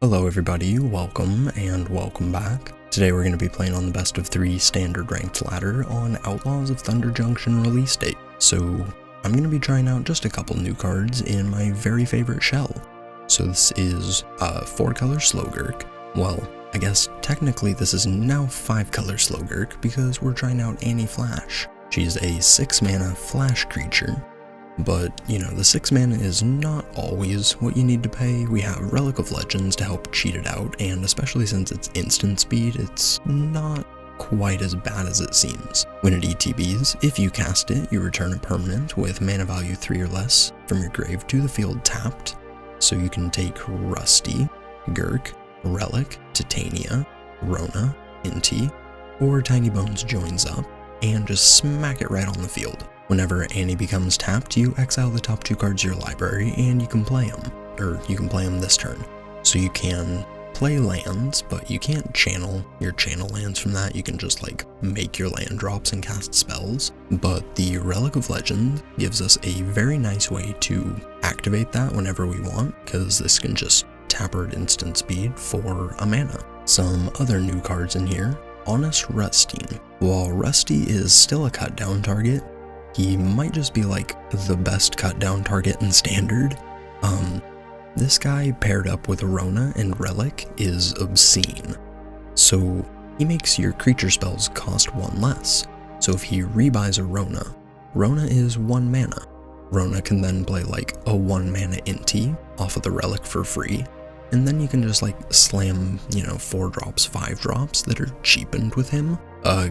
Hello everybody, welcome and welcome back. Today we're going to be playing on the best of 3 standard ranked ladder on Outlaws of Thunder Junction release date. So I'm going to be trying out just a couple new cards in my very favorite shell. So this is 4-color slow Gurk. Well, I guess technically this is now 5-color slow Gurk because we're trying out Annie Flash. She's a 6-mana flash creature. But, you know, the 6 mana is not always what you need to pay. We have Relic of Legends to help cheat it out, and especially since it's instant speed, it's not quite as bad as it seems. When it ETBs, if you cast it, you return a permanent with mana value 3 or less from your grave to the field tapped. So you can take Rusty, Gurk, Relic, Titania, Rona, Inti, or Tiny Bones joins up, and just smack it right on the field. Whenever Annie becomes tapped, you exile the top 2 cards of your library and you can play them. Or you can play them this turn. So you can play lands, but you can't channel your channel lands from that. You can just like make your land drops and cast spells. But the Relic of Legend gives us a very nice way to activate that whenever we want, because this can just tap her at instant speed for a mana. Some other new cards in here. Honest Rusty. While Rusty is still a cut down target, he might just be like the best cut down target in standard. This guy paired up with Rona and Relic is obscene. So he makes your creature spells cost 1 less. So if he rebuys a Rona, Rona is 1 mana. Rona can then play like a 1 mana Inti off of the Relic for free. And then you can just like slam, 4 drops, 5 drops that are cheapened with him.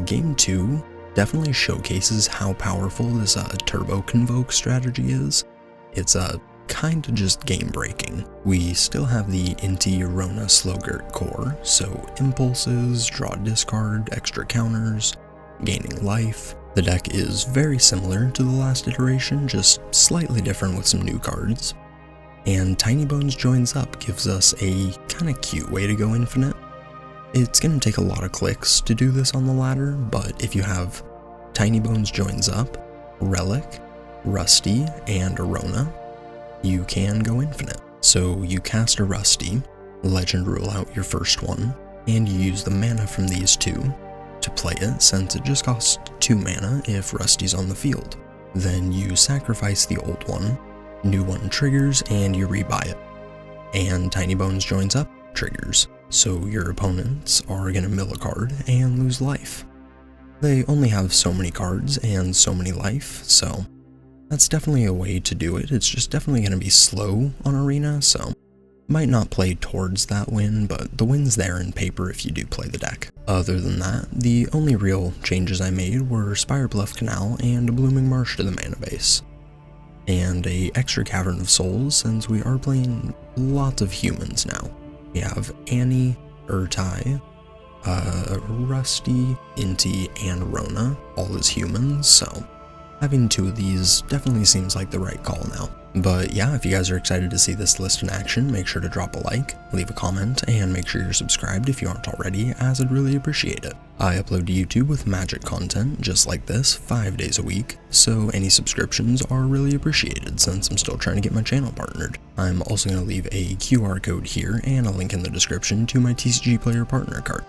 Game 2 definitely showcases how powerful this turbo convoke strategy is. It's kind of just game breaking. We still have the Inti Rona slow Gurk core, so impulses, draw discard, extra counters, gaining life. The deck is very similar to the last iteration, just slightly different with some new cards. And Tiny Bones joins up gives us a kind of cute way to go infinite. It's going to take a lot of clicks to do this on the ladder, but if you have Tiny Bones joins up, Relic, Rusty, and a Rona, you can go infinite. So you cast a Rusty, Legend rule out your first one, and you use the mana from these 2 to play it since it just costs 2 mana if Rusty's on the field. Then you sacrifice the old one, new one triggers, and you rebuy it. And Tiny Bones joins up, triggers. So your opponents are going to mill a card and lose life. They only have so many cards and so many life, so that's definitely a way to do it. It's just definitely going to be slow on Arena, so might not play towards that win, but the win's there in paper if you do play the deck. Other than that, the only real changes I made were Spire Bluff Canal and a Blooming Marsh to the mana base. And a extra Cavern of Souls, since we are playing lots of humans now. We have Annie, Urtai, Rusty, Inti, and Rona, all as humans, so having 2 of these definitely seems like the right call now. But yeah, if you guys are excited to see this list in action, make sure to drop a like, leave a comment, and make sure you're subscribed if you aren't already, as I'd really appreciate it. I upload to YouTube with magic content just like this 5 days a week, so any subscriptions are really appreciated since I'm still trying to get my channel partnered. I'm also going to leave a QR code here and a link in the description to my TCG Player Partner card.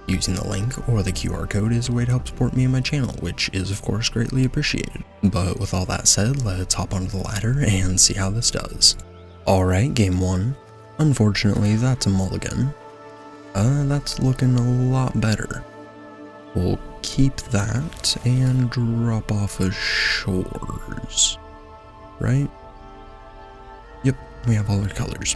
Using the link or the QR code is a way to help support me and my channel, which is of course greatly appreciated. But with all that said, let's hop onto the ladder and see how this does. Alright, game 1. Unfortunately, that's a mulligan. That's looking a lot better. We'll keep that and drop off of Shores. Right? Yep, we have all our colors.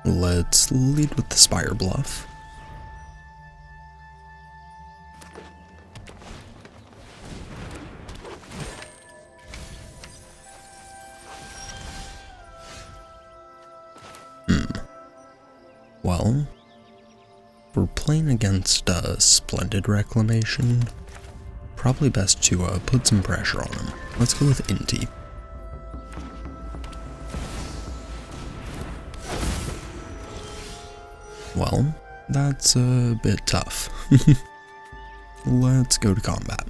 Let's lead with the Spire Bluff. Well, we're playing against Splendid Reclamation. Probably best to put some pressure on him. Let's go with Inti. Well, that's a bit tough. let's go to combat.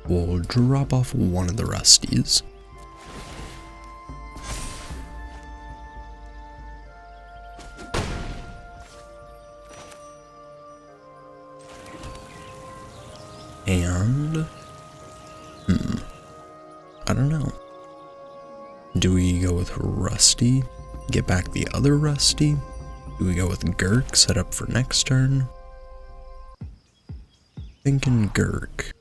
We'll drop off one of the rusties. And, I don't know. Do we go with Rusty, get back the other Rusty? Do we go with Gurk, set up for next turn? Thinking Gurk.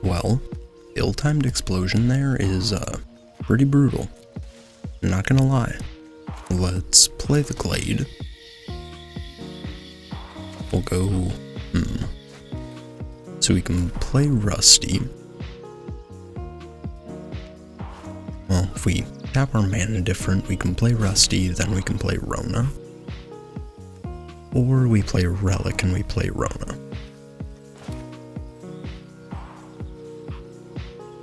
Well, ill-timed explosion there is, pretty brutal. Not gonna lie. Let's play the Glade. We'll go, So we can play Rusty. Well, if we tap our mana different, we can play Rusty, then we can play Rona. Or we play Relic and we play Rona.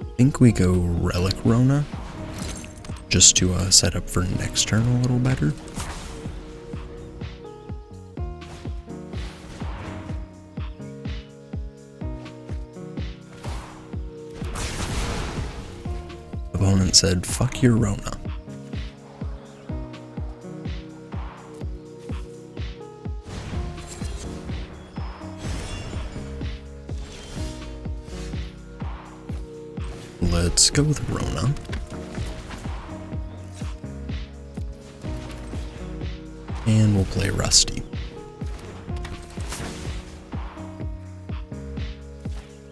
I think we go Relic Rona, just to set up for next turn a little better. Opponent said, fuck your Rona. Let's go with Rona. And we'll play Rusty.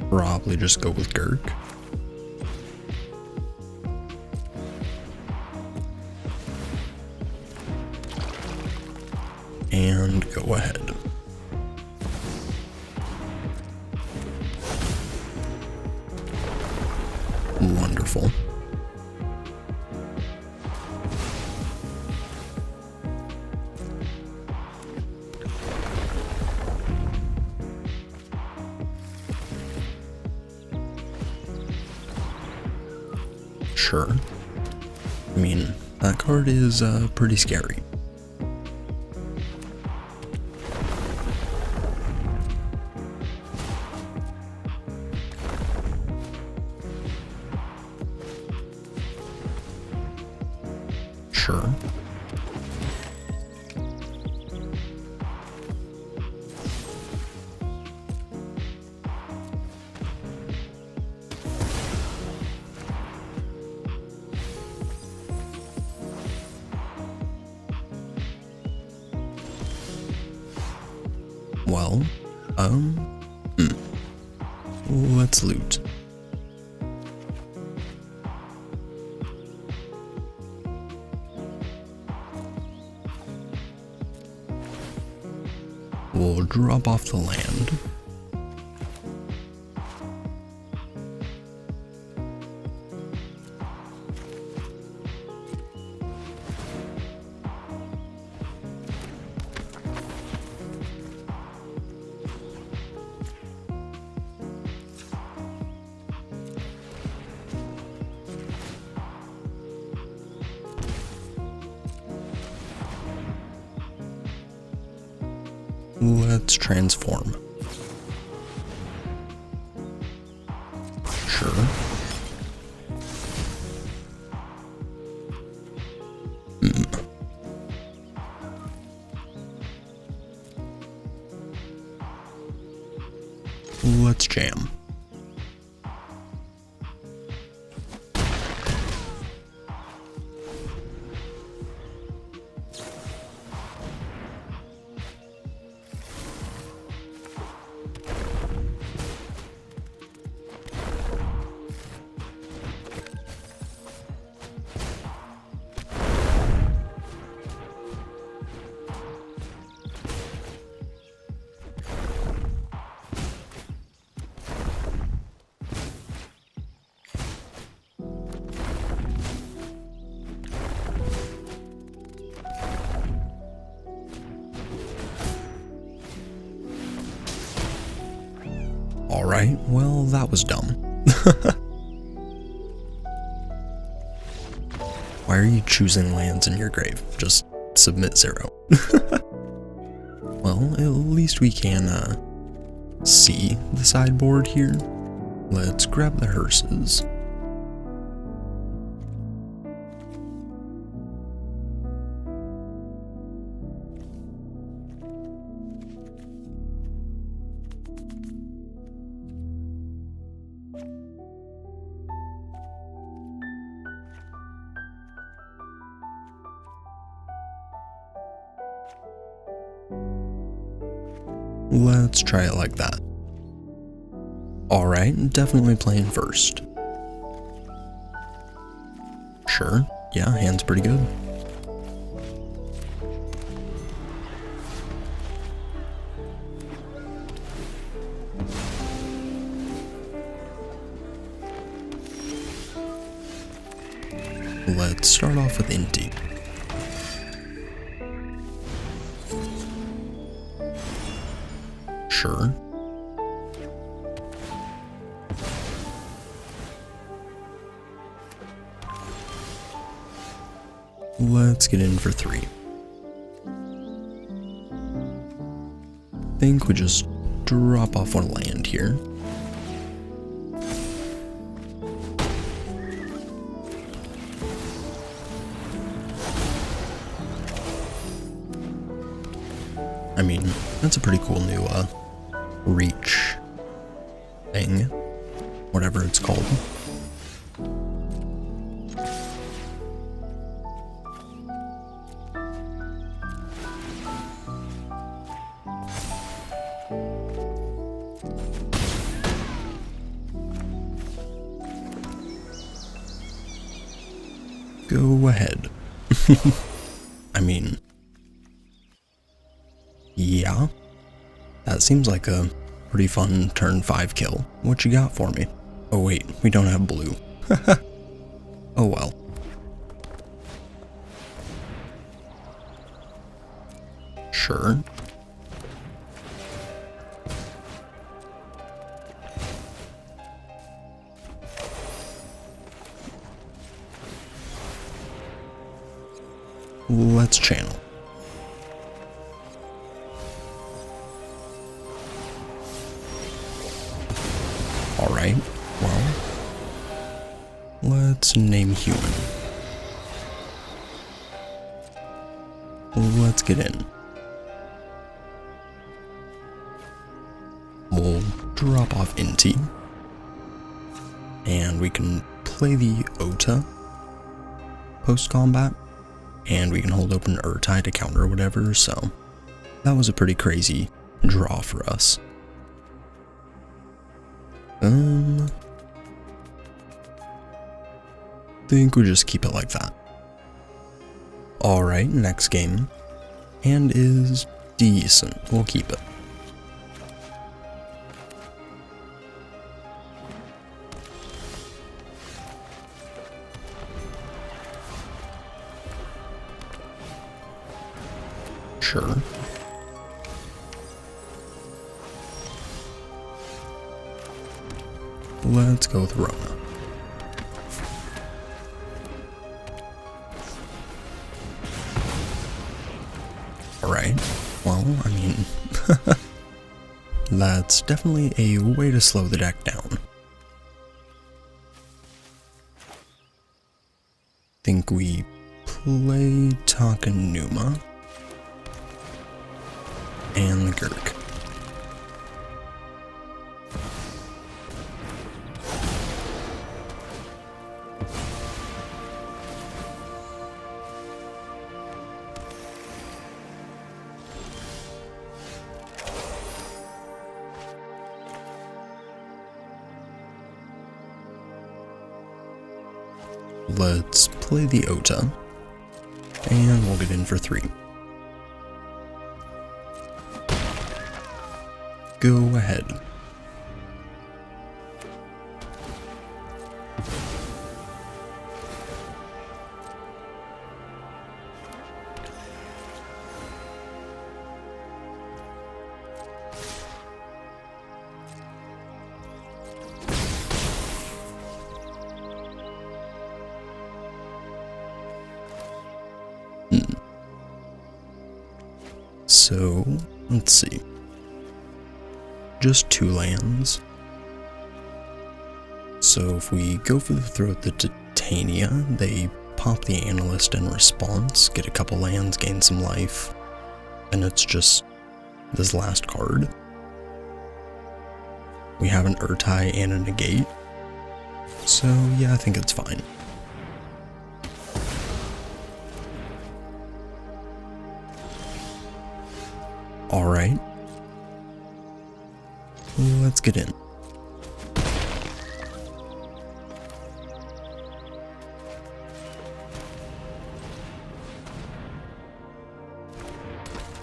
Probably just go with Gurk. And go ahead. Wonderful. Sure. I mean, that card is pretty scary. Sure. Well, let's loot. We'll drop off the land. Let's transform. Sure. Let's jam. Alright, well, that was dumb. Why are you choosing lands in your grave? Just submit 0. Well, at least we can, see the sideboard here. Let's grab the hearses. Let's try it like that. Alright, definitely playing first. Sure, yeah, hand's pretty good. Let's start off with Inti. Sure. Let's get in for 3. Think we just drop off one land here. I mean, that's a pretty cool new reach thing, whatever it's called. Go ahead. I mean, yeah, that seems like a pretty fun turn 5 kill. What you got for me? Oh wait, we don't have blue. Oh well. Sure. Let's channel. Alright, well, let's name human. Let's get in. We'll drop off Inti, and we can play the Ota post-combat, and we can hold open Urtai to counter whatever, so that was a pretty crazy draw for us. Think we just keep it like that. Alright, next game. Hand is decent. We'll keep it. Sure. Let's go with Rona. Alright, well, I mean, that's definitely a way to slow the deck down. Think we play Takanuma and the Gurk. Let's play the Ota, and we'll get in for 3. Go ahead. So, let's see. Just 2 lands. So if we go for the Throat the Titania, they pop the Analyst in response, get a couple lands, gain some life, and it's just this last card. We have an Urtai and a Negate, so yeah, I think it's fine. Alright. Let's get in.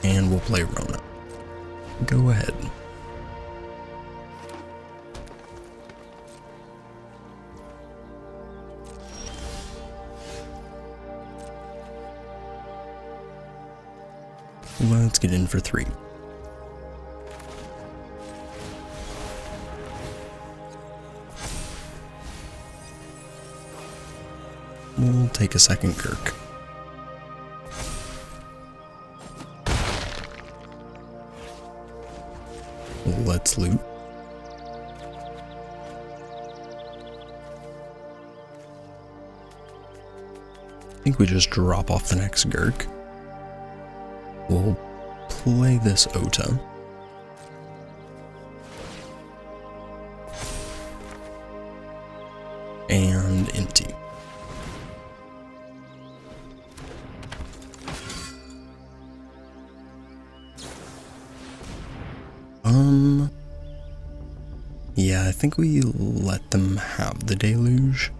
And we'll play Rona. Go ahead. Let's get in for 3. We'll take a second Gurk. Let's loot. I think we just drop off the next Gurk. We'll play this Ota. And Inti. Yeah, I think we let them have the Deluge.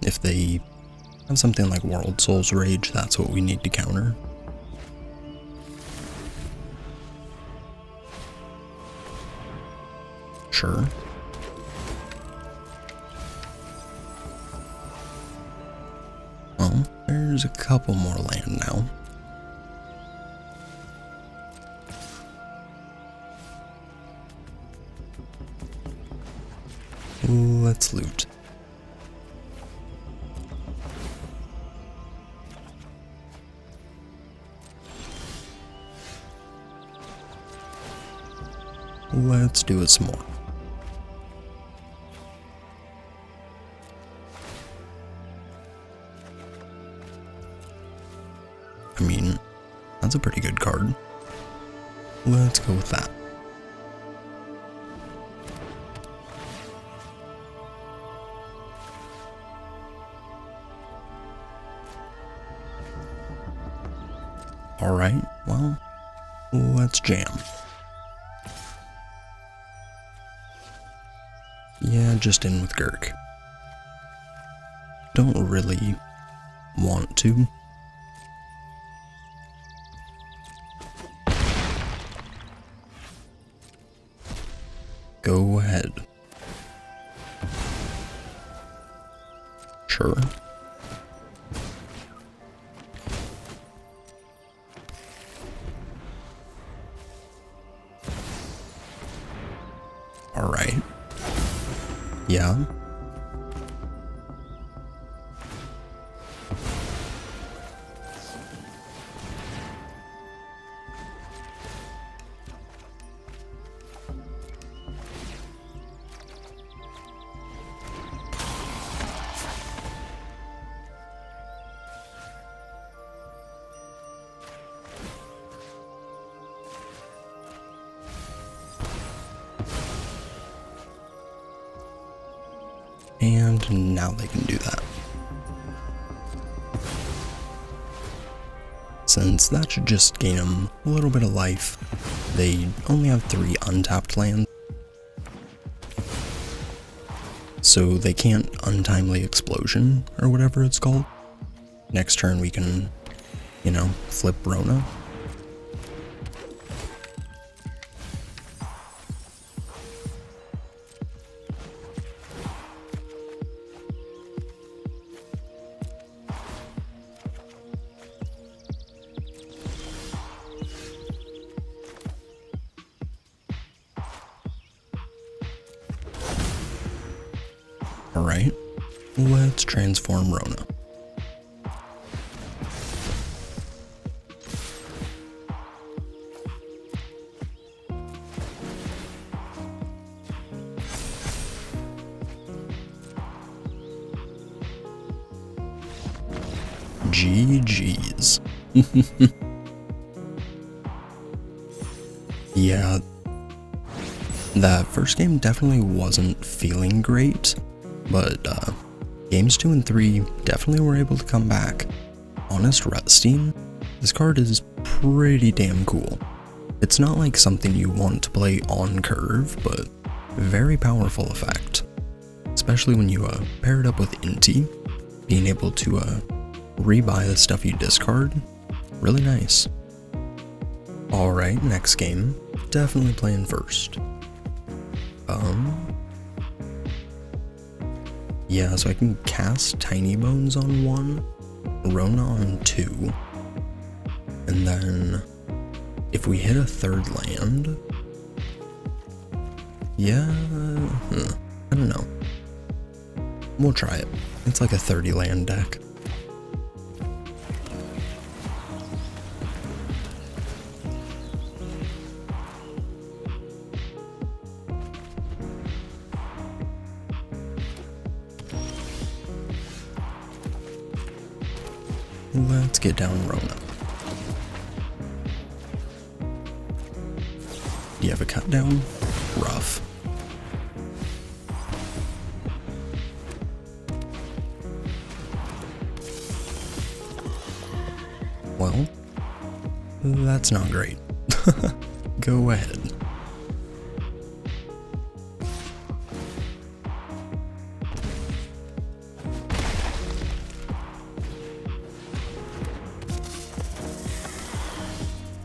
If they have something like World Soul's Rage, that's what we need to counter. Sure. Well, there's a couple more land now. Let's loot. Let's do it some more. I mean, that's a pretty good card. Let's go with that. Alright, well, let's jam. Yeah, just in with Gurk. Don't really want to. Go ahead. Sure. Alright. Yeah. And now they can do that. Since that should just gain them a little bit of life, they only have 3 untapped lands. So they can't Untimely Explosion, or whatever it's called. Next turn we can, you know, flip Rona. Alright, let's transform Rona. GG's. Yeah, that first game definitely wasn't feeling great, but games 2 and 3 definitely were able to come back. Honest Resting, this card is pretty damn cool. It's not like something you want to play on curve, but very powerful effect. Especially when you pair it up with Inti, being able to rebuy the stuff you discard, really nice. Alright, next game, definitely playing first. Yeah, so I can cast Tiny Bones on 1, Rona on 2, and then if we hit a third land, yeah, I don't know. We'll try it. It's like a 30 land deck. Let's get down Rona. Do you have a cut down? Rough. Well, that's not great. Go ahead.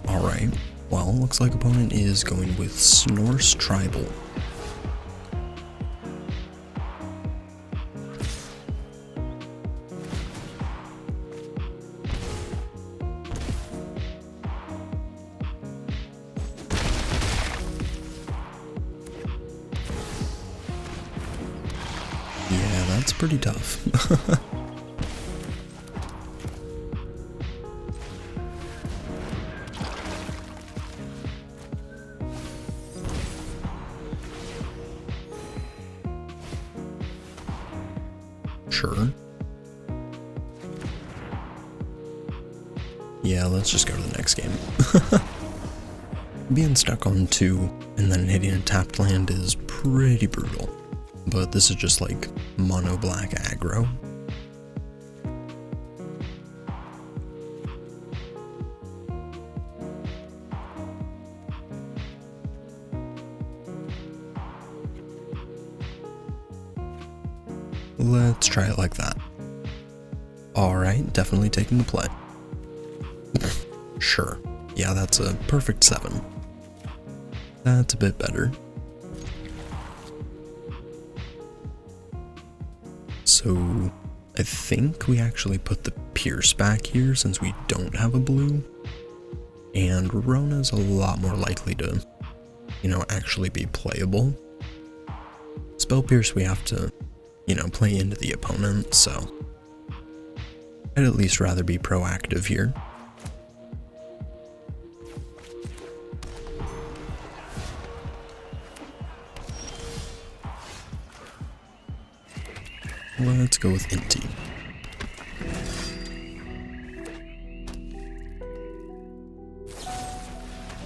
Alright, well, looks like opponent is going with Snorse Tribal. Yeah, that's pretty tough. Sure. Yeah, let's just go to the next game. Being stuck on 2 and then hitting a tapped land is pretty brutal, but this is just like mono black aggro. Let's try it like that. Alright, definitely taking the play. Sure. Yeah, that's a perfect 7. That's a bit better. So, I think we actually put the Pierce back here since we don't have a blue. And Rona's a lot more likely to, actually be playable. Spell Pierce we have to, play into the opponent, so I'd at least rather be proactive here. Let's go with Inti.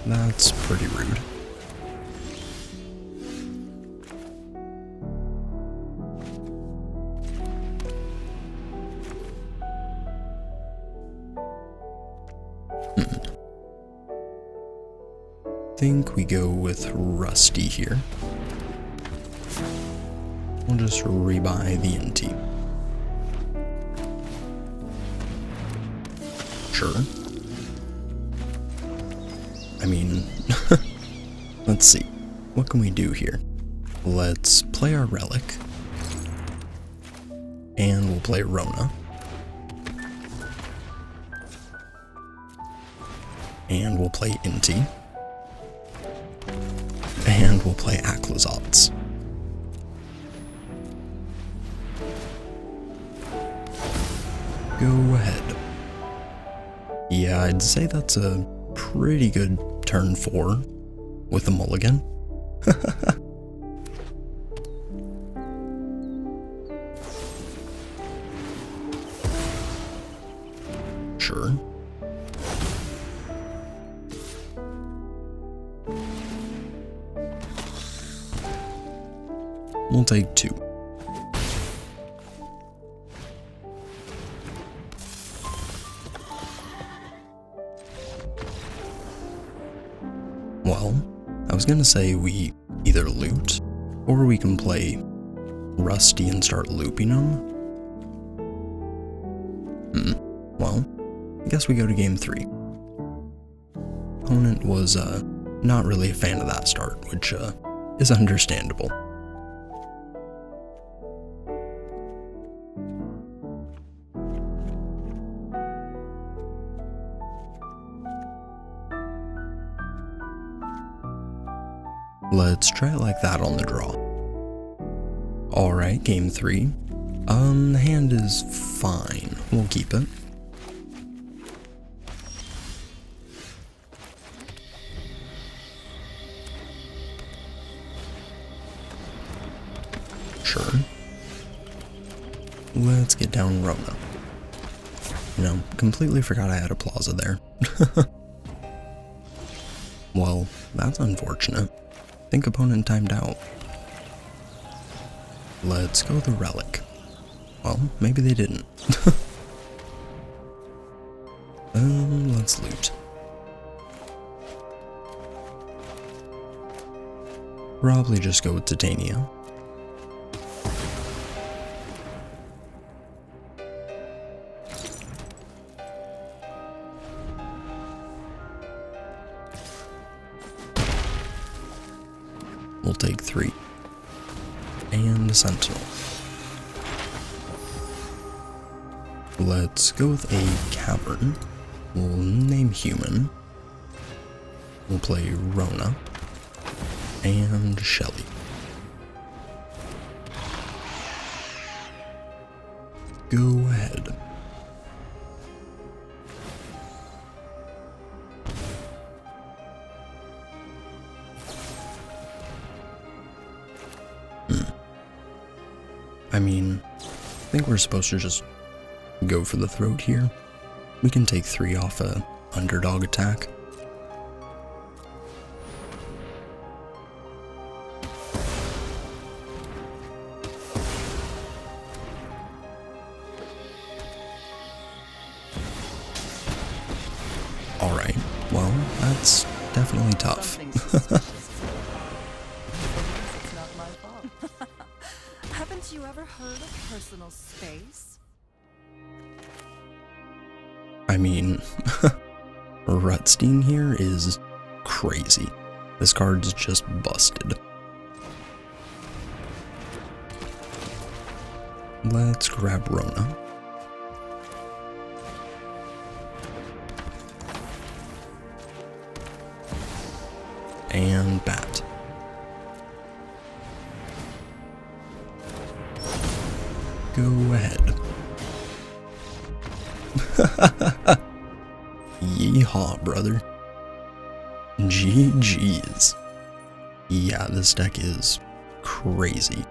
That's pretty rude. Think we go with Rusty here. We'll just rebuy the Inti. Sure. I mean, let's see. What can we do here? Let's play our Relic. And we'll play Rona. And we'll play Inti. And we'll play Aclazotz. Go ahead. Yeah, I'd say that's a pretty good turn 4 with a mulligan. Sure. We'll take 2. Well, I was gonna say we either loot, or we can play Rusty and start looping them. Well, I guess we go to game 3. Opponent was not really a fan of that start, which is understandable. Let's try it like that on the draw. Alright, game 3. The hand is fine. We'll keep it. Sure. Let's get down Rona. You know, completely forgot I had a plaza there. Well, that's unfortunate. Think opponent timed out. Let's go the relic. Well, maybe they didn't. Let's loot. Probably just go with Titania. We'll take 3. And a Sentinel. Let's go with a Cavern. We'll name Human. We'll play Rona. And Shelly. Go ahead. I mean, I think we're supposed to just go for the throat here. We can take 3 off a underdog attack. Alright, well, that's definitely tough. Haven't you ever heard of personal space? I mean, Rutstein here is crazy. This card's just busted. Let's grab Rona. And Bat. Go ahead. Yeehaw, brother. GG's. Yeah, this deck is crazy.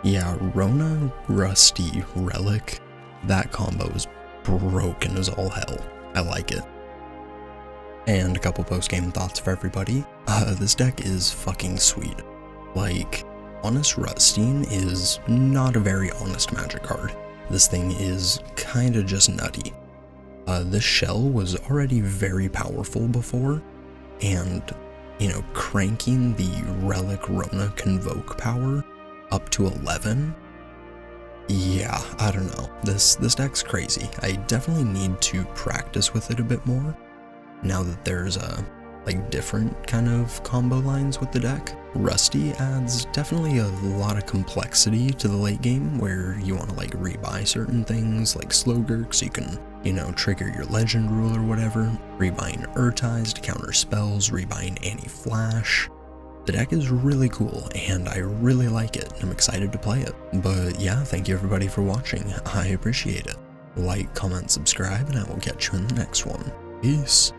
Yeah, Rona, Rusty, Relic, that combo is broken as all hell. I like it. And a couple post-game thoughts for everybody. This deck is fucking sweet. Like, Honest Rutstein is not a very honest Magic card. This thing is kinda just nutty. This shell was already very powerful before, and, you know, cranking the Relic Rona Convoke power up to 11? Yeah, I don't know. This deck's crazy. I definitely need to practice with it a bit more, now that there's like different kind of combo lines with the deck. Rusty adds definitely a lot of complexity to the late game, where you want to like rebuy certain things like slow Gurk so you can, you know, trigger your legend rule or whatever, rebuying Urtize to counter spells, rebuying anti-flash. The deck is really cool and I really like it. I'm excited to play it. But yeah, thank you everybody for watching. I appreciate it. Like, comment, subscribe, and I will catch you in the next one. Peace.